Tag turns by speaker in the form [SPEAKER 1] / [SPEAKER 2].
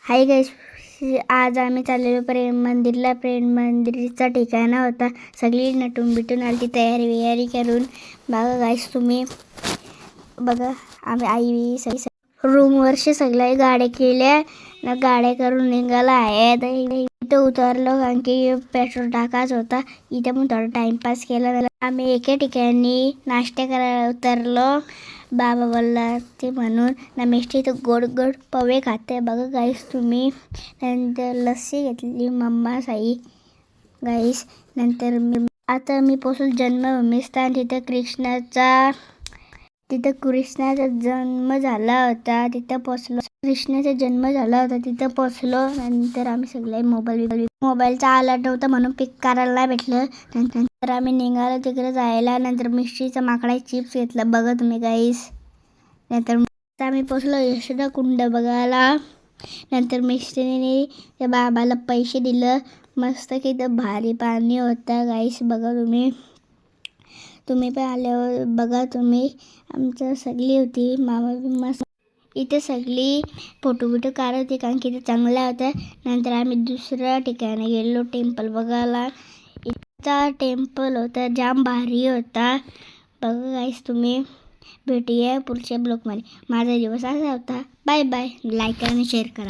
[SPEAKER 1] Hi guys, आज आम्ही चाललेलो प्रेम मंदिरला. प्रेम मंदिरचा ठिकाणा होता. सगळी नटून बिटून आली, तयारी करून. बघा गाईस, तुम्ही बघा. आम्ही आई सगळी रूमवरशी सगळ्या गाड्या केल्या ना, गाड्या करून निघाला आहे. इथं उतरलो कारण की पेट्रोल टाकायचं होता. इथे पण थोडा टाइमपास केला. आम्ही एके ठिकाणी नाश्ता करायला उतरलो. बाबा बोलला ते म्हणून ना, मिष्टी तर गोड गोड पवे खाते. बघा गाईस तुम्ही. नंतर लस्सी घेतली मम्मा साई गाईस. नंतर आता मी पोचलो जन्मभूमी स्थान. तिथं कृष्णाचा जन्म झाला होता. तिथं पोचलो. तिथं पोचलो. नंतर आम्ही सगळे मोबाईलचा अलर्ट नव्हता म्हणून पिक करायला नाही भेटलं. नंतर आम्ही निघालो तिकडे जायला. नंतर मिष्टीचा माकडा चिप्स घेतला. बघा तुम्ही गाईस. नंतर आम्ही पोचलो यशोदा कुंड बघायला. नंतर मिस्त्रीने त्या बाबाला पैसे दिलं. मस्त की इथं भारी पाणी होता गाईस. बघा तुम्ही पण आल्यावर बघा तुम्ही. आमचं सगळी होती मामा मस्त. इथे सगळी फोटो काढत होती कारण की इथे चांगला होता. नंतर आम्ही दुसऱ्या ठिकाणी गेलो टेम्पल बघायला. इथचा टेम्पल होता, जाम भारी होता. बघा गाईस तुम्ही. भेटूया पुढच्या ब्लॉगमध्ये. माझा दिवस असा होता. Bye bye. लाईक आणि शेअर करा.